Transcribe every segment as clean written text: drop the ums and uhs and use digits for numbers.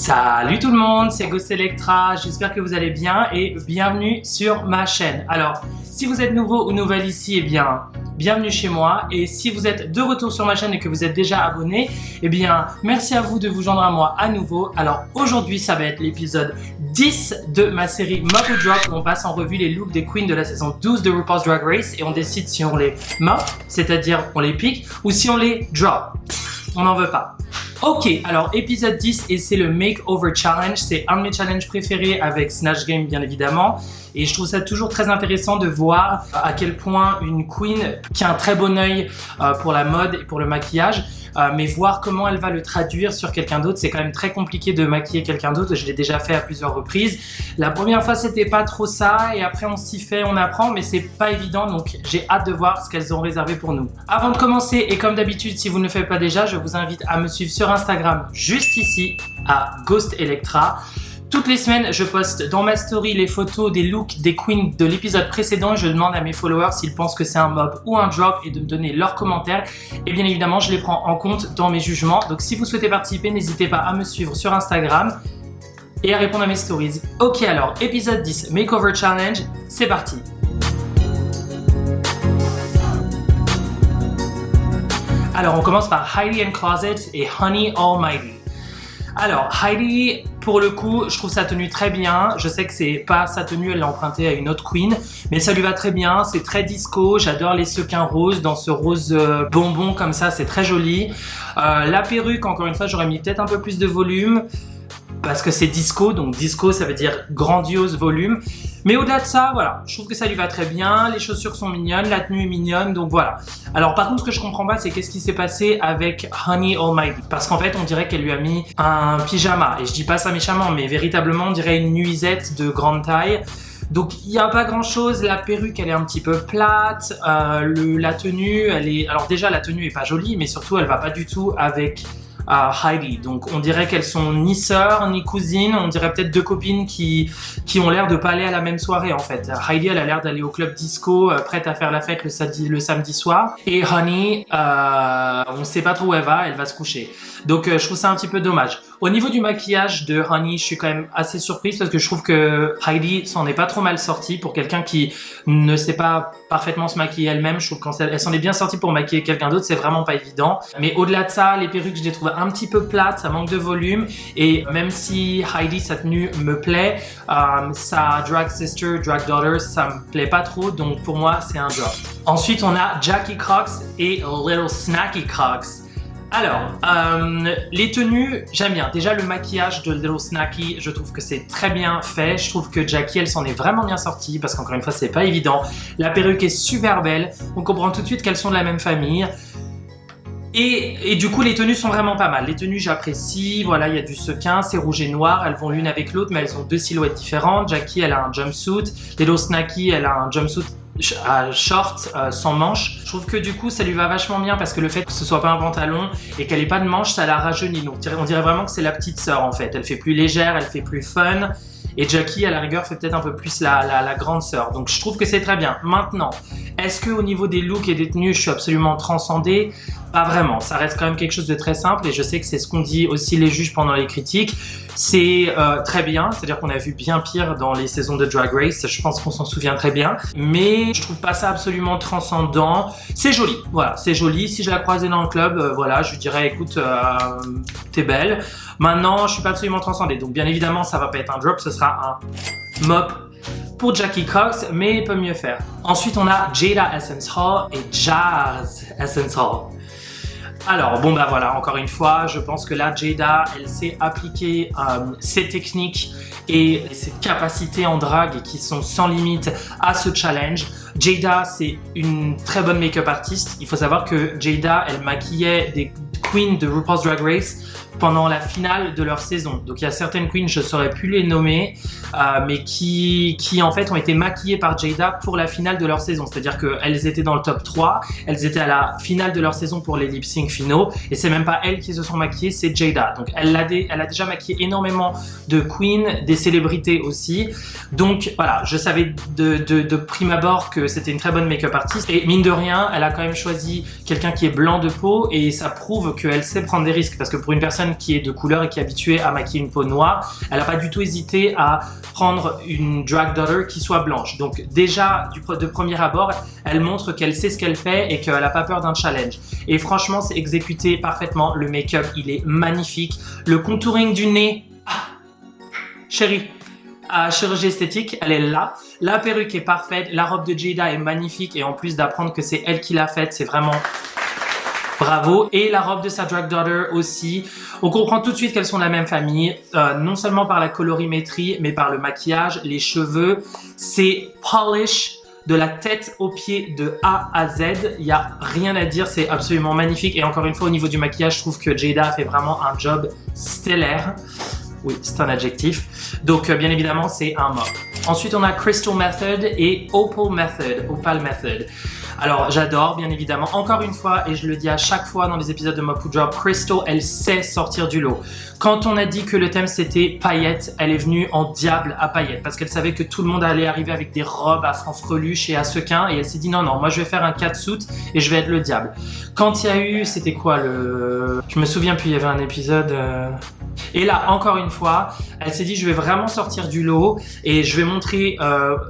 Salut tout le monde, c'est Ghost Electra, j'espère que vous allez bien et bienvenue sur ma chaîne. Alors, si vous êtes nouveau ou nouvelle ici, eh bien, bienvenue chez moi. Et si vous êtes de retour sur ma chaîne et que vous êtes déjà abonné, eh bien, merci à vous de vous joindre à moi à nouveau. Alors, aujourd'hui, ça va être l'épisode 10 de ma série Mop ou Drop où on passe en revue les looks des queens de la saison 12 de RuPaul's Drag Race et on décide si on les mop, c'est-à-dire on les pique, ou si on les drop. On n'en veut pas. Ok, alors épisode 10 et c'est le Makeover Challenge, c'est un de mes challenges préférés avec Snatch Game bien évidemment et je trouve ça toujours très intéressant de voir à quel point une queen qui a un très bon œil pour la mode et pour le maquillage, mais voir comment elle va le traduire sur quelqu'un d'autre, c'est quand même très compliqué de maquiller quelqu'un d'autre, je l'ai déjà fait à plusieurs reprises. La première fois c'était pas trop ça et après on s'y fait, on apprend, mais c'est pas évident donc j'ai hâte de voir ce qu'elles ont réservé pour nous. Avant de commencer et comme d'habitude si vous ne le faites pas déjà, je vous invite à me suivre sur Instagram juste ici à Ghost Electra. Toutes les semaines, je poste dans ma story les photos des looks des queens de l'épisode précédent et je demande à mes followers s'ils pensent que c'est un mop ou un drop et de me donner leurs commentaires. Et bien évidemment, je les prends en compte dans mes jugements. Donc si vous souhaitez participer, n'hésitez pas à me suivre sur Instagram et à répondre à mes stories. Ok alors, épisode 10, Makeover Challenge, c'est parti. Alors on commence par Heidi and Closet et Honey Almighty. Alors Heidi, pour le coup, je trouve sa tenue très bien. Je sais que c'est pas sa tenue, elle l'a empruntée à une autre queen, mais ça lui va très bien. C'est très disco. J'adore les sequins roses dans ce rose bonbon comme ça, c'est très joli. La perruque, encore une fois, j'aurais mis peut-être un peu plus de volume parce que c'est disco, donc disco ça veut dire grandiose volume. Mais au-delà de ça, voilà, je trouve que ça lui va très bien, les chaussures sont mignonnes, la tenue est mignonne, donc voilà. Alors par contre, ce que je comprends pas, c'est qu'est-ce qui s'est passé avec Honey Almighty. Parce qu'en fait, on dirait qu'elle lui a mis un pyjama, et je dis pas ça méchamment, mais véritablement, on dirait une nuisette de grande taille. Donc il n'y a pas grand chose, la perruque elle est un petit peu plate, la tenue, elle est... Alors déjà la tenue est pas jolie, mais surtout elle va pas du tout avec... Heidi, donc on dirait qu'elles sont ni sœurs ni cousines, on dirait peut-être deux copines qui ont l'air de pas aller à la même soirée en fait. Heidi elle a l'air d'aller au club disco, prête à faire la fête le samedi soir, et Honey, on sait pas trop où elle va se coucher. Donc je trouve ça un petit peu dommage. Au niveau du maquillage de Honey, je suis quand même assez surprise parce que je trouve que Heidi s'en est pas trop mal sortie pour quelqu'un qui ne sait pas parfaitement se maquiller elle-même. Je trouve qu'elle s'en est bien sortie pour maquiller quelqu'un d'autre, c'est vraiment pas évident. Mais au-delà de ça, les perruques, je les trouve un petit peu plates, ça manque de volume. Et même si Heidi, sa tenue me plaît, sa drag sister, drag daughter, ça me plaît pas trop. Donc pour moi, c'est un drop. Ensuite, on a Jackie Cox et Little Snacky Cox. Alors, les tenues, j'aime bien. Déjà, le maquillage de Little Snacky, je trouve que c'est très bien fait. Je trouve que Jackie, elle s'en est vraiment bien sortie parce qu'encore une fois, c'est pas évident. La perruque est super belle. On comprend tout de suite qu'elles sont de la même famille. Et du coup, les tenues sont vraiment pas mal. Les tenues, j'apprécie. Voilà, il y a du sequin, c'est rouge et noir. Elles vont l'une avec l'autre, mais elles ont deux silhouettes différentes. Jackie, elle a un jumpsuit. Little Snacky, elle a un jumpsuit short sans manches. Je trouve que du coup ça lui va vachement bien parce que le fait que ce soit pas un pantalon et qu'elle ait pas de manches, ça la rajeunit. Donc on dirait vraiment que c'est la petite sœur en fait. Elle fait plus légère, elle fait plus fun. Et Jackie à la rigueur fait peut-être un peu plus la grande sœur. Donc je trouve que c'est très bien. Maintenant, est-ce que au niveau des looks et des tenues, je suis absolument transcendée? Pas vraiment. Ça reste quand même quelque chose de très simple et je sais que c'est ce qu'ont dit aussi les juges pendant les critiques. C'est très bien, c'est-à-dire qu'on a vu bien pire dans les saisons de Drag Race, je pense qu'on s'en souvient très bien, mais je trouve pas ça absolument transcendant. C'est joli, voilà, c'est joli. Si je la croisais dans le club, voilà, je lui dirais écoute, t'es belle. Maintenant, je suis pas absolument transcendée, donc bien évidemment, ça va pas être un drop, ce sera un mop pour Jackie Cox, mais il peut mieux faire. Ensuite, on a Jaida Essence Hall et Jazz Essence Hall. Alors, bon bah voilà, encore une fois, je pense que là, Jaida, elle sait appliquer ses techniques et ses capacités en drague qui sont sans limite à ce challenge. Jaida, c'est une très bonne make-up artiste. Il faut savoir que Jaida, elle maquillait des queens de RuPaul's Drag Race pendant la finale de leur saison. Donc il y a certaines queens, je ne saurais plus les nommer, mais qui en fait ont été maquillées par Jaida pour la finale de leur saison. C'est-à-dire qu'elles étaient dans le top 3, elles étaient à la finale de leur saison pour les lip-sync finaux, et c'est même pas elles qui se sont maquillées, c'est Jaida. Donc elle a déjà maquillé énormément de queens, des célébrités aussi. Donc voilà, je savais de prime abord que c'était une très bonne make-up artiste, et mine de rien, elle a quand même choisi quelqu'un qui est blanc de peau, et ça prouve qu'elle sait prendre des risques, parce que pour une personne personne qui est de couleur et qui est habituée à maquiller une peau noire, elle n'a pas du tout hésité à prendre une drag daughter qui soit blanche. Donc déjà, de premier abord, elle montre qu'elle sait ce qu'elle fait et qu'elle n'a pas peur d'un challenge. Et franchement, c'est exécuté parfaitement. Le make-up, il est magnifique. Le contouring du nez, chérie, à chirurgie esthétique, elle est là. La perruque est parfaite, la robe de Jada est magnifique et en plus d'apprendre que c'est elle qui l'a faite, c'est vraiment bravo. Et la robe de sa drag daughter aussi. On comprend tout de suite qu'elles sont de la même famille, non seulement par la colorimétrie, mais par le maquillage, les cheveux. C'est polish de la tête aux pieds de A à Z. Il n'y a rien à dire, c'est absolument magnifique. Et encore une fois, au niveau du maquillage, je trouve que Jada a fait vraiment un job stellaire. Oui, c'est un adjectif. Donc, bien évidemment, c'est un mop. Ensuite, on a Crystal Method et Opal Method. Alors, j'adore, bien évidemment. Encore une fois, et je le dis à chaque fois dans les épisodes de Mop ou Drop, Crystal, elle sait sortir du lot. Quand on a dit que le thème c'était paillettes, elle est venue en diable à paillettes parce qu'elle savait que tout le monde allait arriver avec des robes à fanfreluche et à sequins et elle s'est dit non, moi je vais faire un catsuit et je vais être le diable. Quand il y a eu, c'était quoi le... Je me souviens plus, il y avait un épisode... Et là, encore une fois, elle s'est dit je vais vraiment sortir du lot et je vais montrer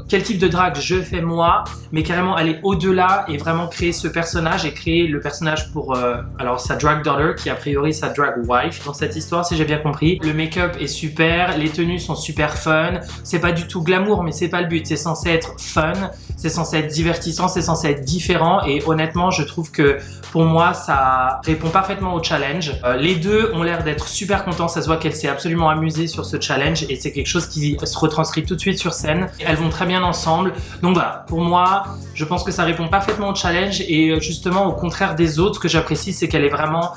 quel type de drague je fais moi, mais carrément aller au-delà et vraiment créer ce personnage et créer le personnage pour alors sa drag daughter qui est a priori sa drag wife dans cette histoire si j'ai bien compris. Le make-up est super, les tenues sont super fun, c'est pas du tout glamour mais c'est pas le but, c'est censé être fun, c'est censé être divertissant, c'est censé être différent et honnêtement je trouve que pour moi ça répond parfaitement au challenge. Les deux ont l'air d'être super contents, ça se voit qu'elle s'est absolument amusée sur ce challenge et c'est quelque chose qui se retranscrit tout de suite sur scène. Elles vont très bien ensemble, donc voilà, pour moi je pense que ça répond parfaitement au challenge et justement au contraire des autres, ce que j'apprécie c'est qu'elle est vraiment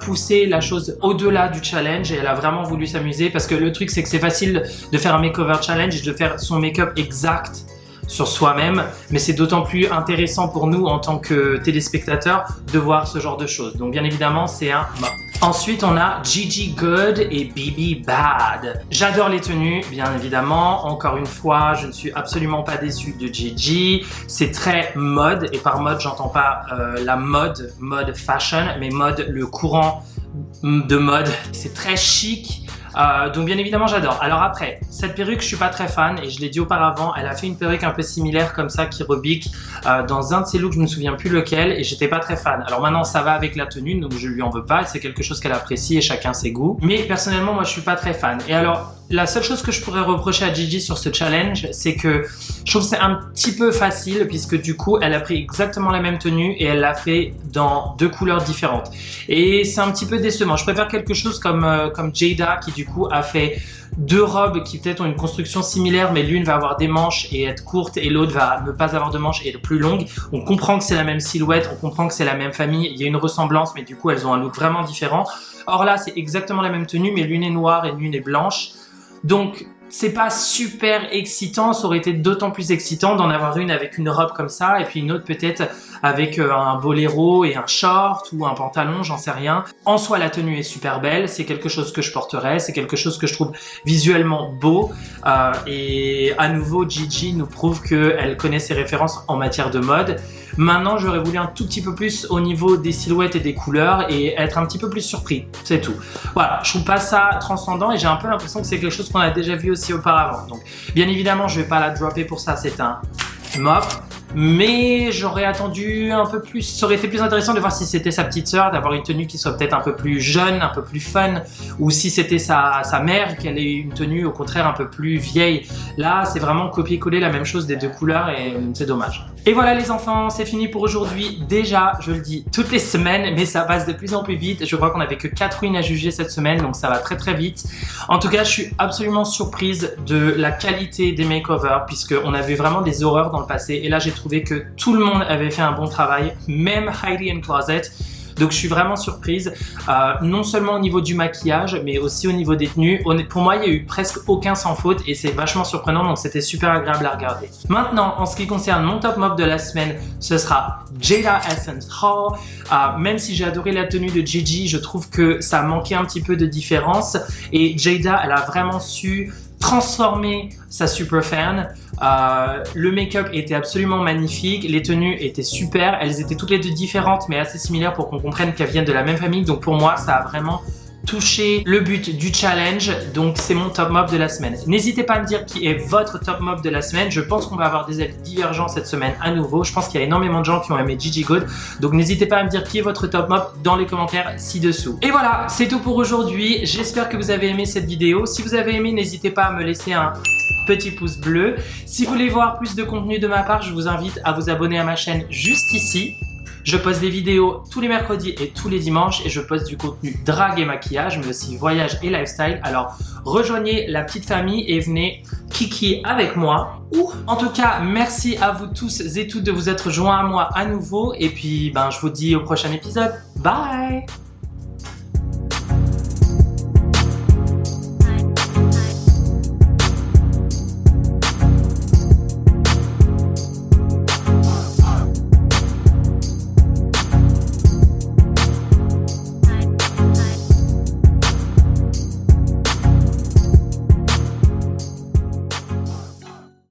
poussé la chose au-delà du challenge et elle a vraiment voulu s'amuser parce que le truc c'est que c'est facile de faire un makeover challenge et de faire son make-up exact sur soi-même, mais c'est d'autant plus intéressant pour nous en tant que téléspectateurs de voir ce genre de choses. Donc bien évidemment, c'est un mop. Ensuite, on a Gigi Good et Bibi Bad. J'adore les tenues, bien évidemment. Encore une fois, je ne suis absolument pas déçue de Gigi. C'est très mode, et par mode, j'entends pas la mode fashion, mais mode, le courant de mode. C'est très chic. Donc bien évidemment j'adore. Alors après, cette perruque je suis pas très fan et je l'ai dit auparavant, elle a fait une perruque un peu similaire comme ça qui rebique dans un de ses looks, je me souviens plus lequel et j'étais pas très fan. Alors maintenant ça va avec la tenue donc je lui en veux pas, c'est quelque chose qu'elle apprécie et chacun ses goûts. Mais personnellement moi je suis pas très fan. Et alors la seule chose que je pourrais reprocher à Gigi sur ce challenge, c'est que je trouve que c'est un petit peu facile puisque du coup elle a pris exactement la même tenue et elle l'a fait dans deux couleurs différentes. Et c'est un petit peu décevant. Je préfère quelque chose comme Jada qui du coup a fait deux robes qui peut-être ont une construction similaire mais l'une va avoir des manches et être courte et l'autre va ne pas avoir de manches et être plus longue. On comprend que c'est la même silhouette, on comprend que c'est la même famille, il y a une ressemblance mais du coup elles ont un look vraiment différent. Or là c'est exactement la même tenue mais l'une est noire et l'une est blanche. Donc c'est pas super excitant, ça aurait été d'autant plus excitant d'en avoir une avec une robe comme ça et puis une autre peut-être avec un boléro et un short ou un pantalon, j'en sais rien. En soi, la tenue est super belle, c'est quelque chose que je porterais, c'est quelque chose que je trouve visuellement beau et à nouveau Gigi nous prouve qu'elle connaît ses références en matière de mode. Maintenant, j'aurais voulu un tout petit peu plus au niveau des silhouettes et des couleurs et être un petit peu plus surpris, c'est tout. Voilà, je trouve pas ça transcendant et j'ai un peu l'impression que c'est quelque chose qu'on a déjà vu aussi auparavant. Donc, bien évidemment, je vais pas la dropper pour ça, c'est un mop. Mais j'aurais attendu un peu plus, ça aurait été plus intéressant de voir si c'était sa petite sœur, d'avoir une tenue qui soit peut-être un peu plus jeune, un peu plus fun, ou si c'était sa mère, qu'elle ait une tenue au contraire un peu plus vieille. Là, c'est vraiment copier-coller la même chose des deux couleurs et c'est dommage. Et voilà les enfants, c'est fini pour aujourd'hui. Déjà, je le dis toutes les semaines, mais ça passe de plus en plus vite. Je crois qu'on n'avait que 4 queens à juger cette semaine, donc ça va très très vite. En tout cas, je suis absolument surprise de la qualité des makeovers, puisqu'on a vu vraiment des horreurs dans le passé. Et là, j'ai trouvé que tout le monde avait fait un bon travail, même Heidi Closet. Donc je suis vraiment surprise, non seulement au niveau du maquillage, mais aussi au niveau des tenues. Pour moi, il n'y a eu presque aucun sans faute et c'est vachement surprenant, donc c'était super agréable à regarder. Maintenant, en ce qui concerne mon top mop de la semaine, ce sera Jada Essence Hall. Même si j'ai adoré la tenue de Gigi, je trouve que ça manquait un petit peu de différence et Jada, elle a vraiment su transformer sa super fan. Le make-up était absolument magnifique, les tenues étaient super, elles étaient toutes les deux différentes mais assez similaires pour qu'on comprenne qu'elles viennent de la même famille, donc pour moi ça a vraiment touché le but du challenge, donc c'est mon top mob de la semaine. N'hésitez pas à me dire qui est votre top mob de la semaine. Je pense qu'on va avoir des avis divergents cette semaine à nouveau. Je pense qu'il y a énormément de gens qui ont aimé Gigi Gold, donc n'hésitez pas à me dire qui est votre top mob dans les commentaires ci-dessous. Et voilà, c'est tout pour aujourd'hui. J'espère que vous avez aimé cette vidéo. Si vous avez aimé, n'hésitez pas à me laisser un petit pouce bleu. Si vous voulez voir plus de contenu de ma part, je vous invite à vous abonner à ma chaîne juste ici. Je poste des vidéos tous les mercredis et tous les dimanches et je poste du contenu drague et maquillage, mais aussi voyage et lifestyle. Alors rejoignez la petite famille et venez kiki avec moi. En tout cas, merci à vous tous et toutes de vous être joints à moi à nouveau. Et puis, je vous dis au prochain épisode. Bye!